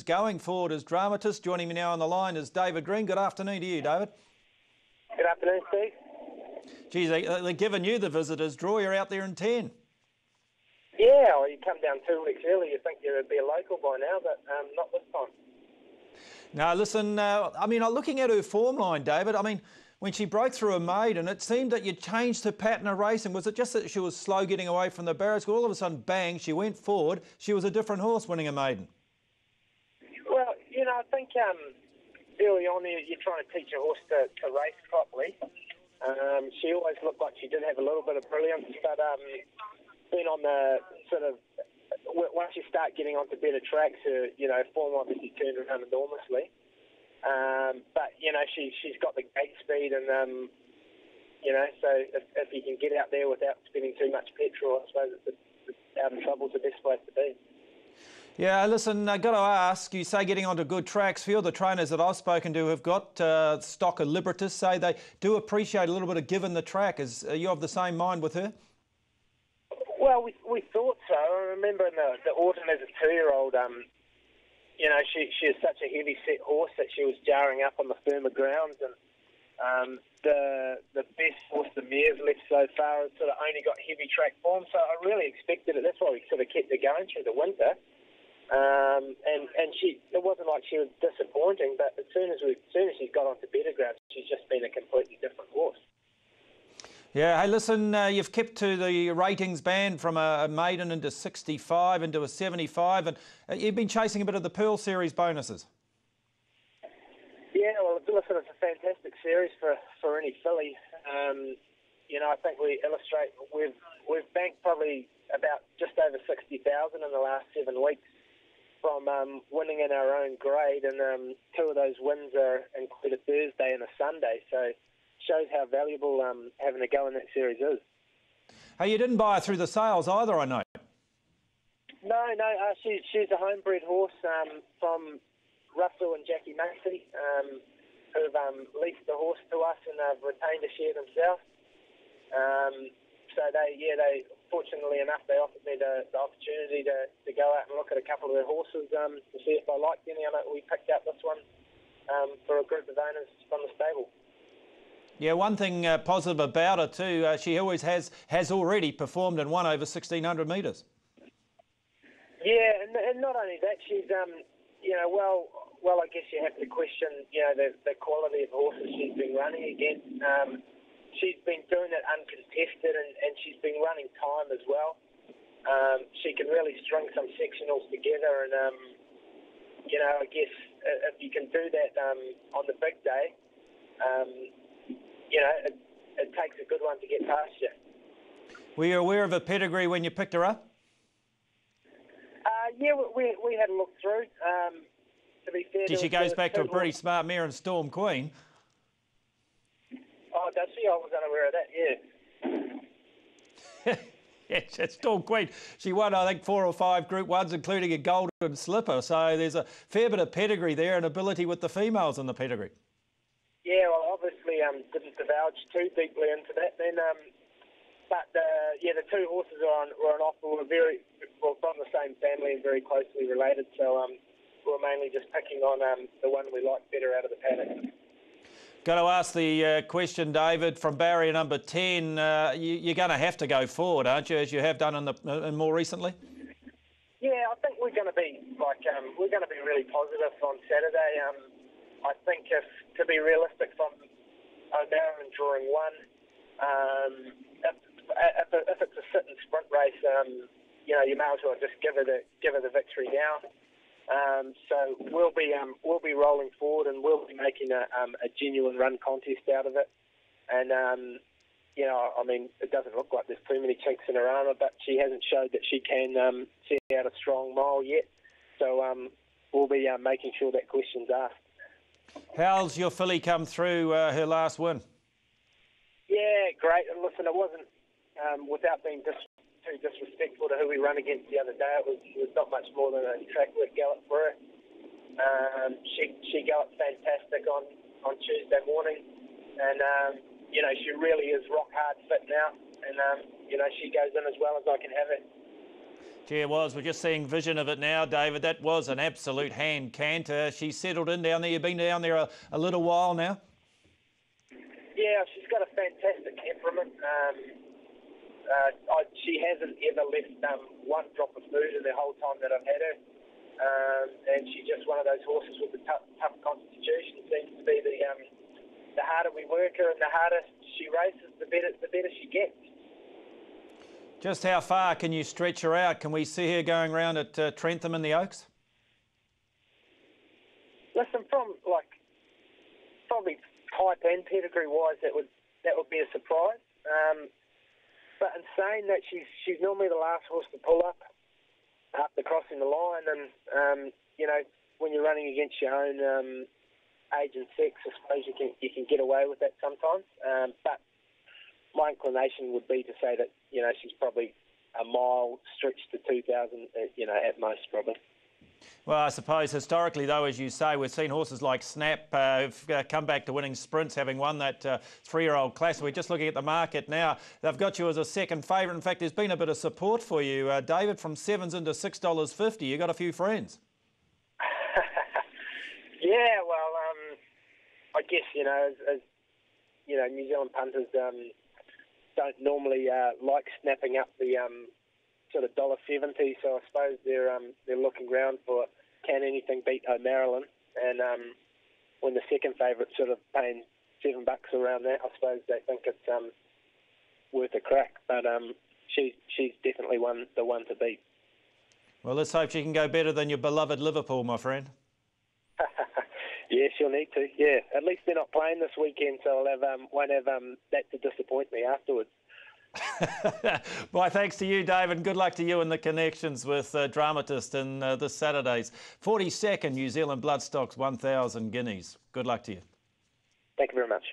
Going forward as Dramatist. Joining me now on the line is David Greene. Good afternoon to you, David. Good afternoon, Steve. Geez, they're giving you the visitors draw. You're out there in 10. Yeah, well, you come down 2 weeks early, you think you'd be a local by now, but not this time. Now, listen, looking at her form line, David, when she broke through a maiden, it seemed that you changed her pattern of racing. Was it just that she was slow getting away from the barriers? All of a sudden, bang, she went forward. She was a different horse winning a maiden. Well, I think early on you're trying to teach a horse to race properly. She always looked like she did have a little bit of brilliance, but then on the sort of, once you start getting onto better tracks, her form obviously turned around enormously. But she's got the gate speed, and so if you can get out there without spending too much petrol, I suppose out of trouble's the best place to be. Yeah, listen, I've got to ask, you say getting onto good tracks. Few of the trainers that I've spoken to have got stock of Libertas, say they do appreciate a little bit of give in the track. Are you of the same mind with her? Well, we thought so. I remember in the autumn as a 2-year-old, she is such a heavy-set horse that she was jarring up on the firmer grounds, and the best horse the mare's left so far has sort of only got heavy track form, so I really expected it. That's why we sort of kept her going through the winter. And it wasn't like she was disappointing, but as soon as she's got onto better ground, she's just been a completely different horse. Yeah, hey, listen, you've kept to the ratings band from a maiden into 65 into a 75, and you've been chasing a bit of the Pearl Series bonuses. Yeah, well, listen, it's a fantastic series for any filly. I think we illustrate we've banked probably about just over 60,000 in the last 7 weeks from winning in our own grade, and 2 of those wins include a Thursday and a Sunday, so shows how valuable having a go in that series is. Hey, you didn't buy her through the sales either, I know. No, she's a homebred horse from Russell and Jackie Macy, who've leased the horse to us, and they've retained a share themselves. So they fortunately enough, they offered me the opportunity to go out and look at a couple of their horses to see if I liked any. I know we picked out this one for a group of owners from the stable. Yeah, one thing positive about her too, she always has already performed and won over 1,600 metres. Yeah, and not only that, she's well, I guess you have to question the quality of horses she's been running against. She's been doing it uncontested, and she's been running time as well. She can really string some sectionals together, and I guess if you can do that on the big day, it takes a good one to get past you. Were you aware of her pedigree when you picked her up? Yeah, we had a look through. To be fair, she goes back to a pretty smart mare in Storm Queen. Oh, does she? I was unaware of that, yeah. Yes, it's Storm Queen. She won, I think, 4 or 5 Group 1s, including a golden slipper. So there's a fair bit of pedigree there and ability with the females in the pedigree. Yeah, well, obviously didn't divulge too deeply into that then. But the 2 horses were on offer. Were from the same family and very closely related. So we were mainly just picking on the one we liked better out of the paddock. Got to ask the question, David, from barrier number 10. You're going to have to go forward, aren't you, as you have done in more recently? Yeah, I think we're going to be really positive on Saturday. I think to be realistic from O'Mara and drawing 1, if it's a sit and sprint race, you may as well just give her the victory now. So we'll be rolling forward, and we'll be making a genuine run contest out of it. And it doesn't look like there's too many chinks in her armour, but she hasn't showed that she can send out a strong mile yet. So we'll be making sure that question's asked. How's your filly come through her last win? Yeah, great. And listen, it wasn't without being too disrespectful to who we run against the other day. It was not much more than a track work gallop for her. She galloped fantastic on Tuesday morning, and she really is rock hard fit now, and she goes in as well as I can have her. Gee, it was. We're just seeing vision of it now, David. That was an absolute hand canter. She settled in down there. You've been down there a little while now. Yeah, she's got a fantastic temperament. She hasn't ever left one drop of food in the whole time that I've had her. And she's just one of those horses with a tough constitution. Seems to be the harder we work her and the harder she races, the better she gets. Just how far can you stretch her out? Can we see her going around at Trentham in the Oaks? Listen, from probably type and pedigree wise, that would be a surprise. But in saying that, she's normally the last horse to pull up after crossing the line, and when you're running against your own age and sex, I suppose you can get away with that sometimes. But my inclination would be to say that she's probably a mile stretched to 2,000, at most probably. Well, I suppose historically, though, as you say, we've seen horses like Snap who've come back to winning sprints, having won that 3-year-old classic. We're just looking at the market now. They've got you as a second favourite. In fact, there's been a bit of support for you, David, from $7s into $6.50. You got a few friends. Yeah, well, I guess as New Zealand punters don't normally like snapping up the sort of $1.70, so I suppose they're looking round for can anything beat O'Marilyn, and when the second favourite's sort of paying $7 around that, I suppose they think it's worth a crack. But she's definitely the one to beat. Well, let's hope she can go better than your beloved Liverpool, my friend. Yeah, she'll need to. Yeah, at least they're not playing this weekend, so won't have that to disappoint me afterwards. My thanks to you, David. Good luck to you and the connections with Dramatist in this Saturday's 42nd New Zealand Bloodstocks 1,000 Guineas. Good luck to you. Thank you very much.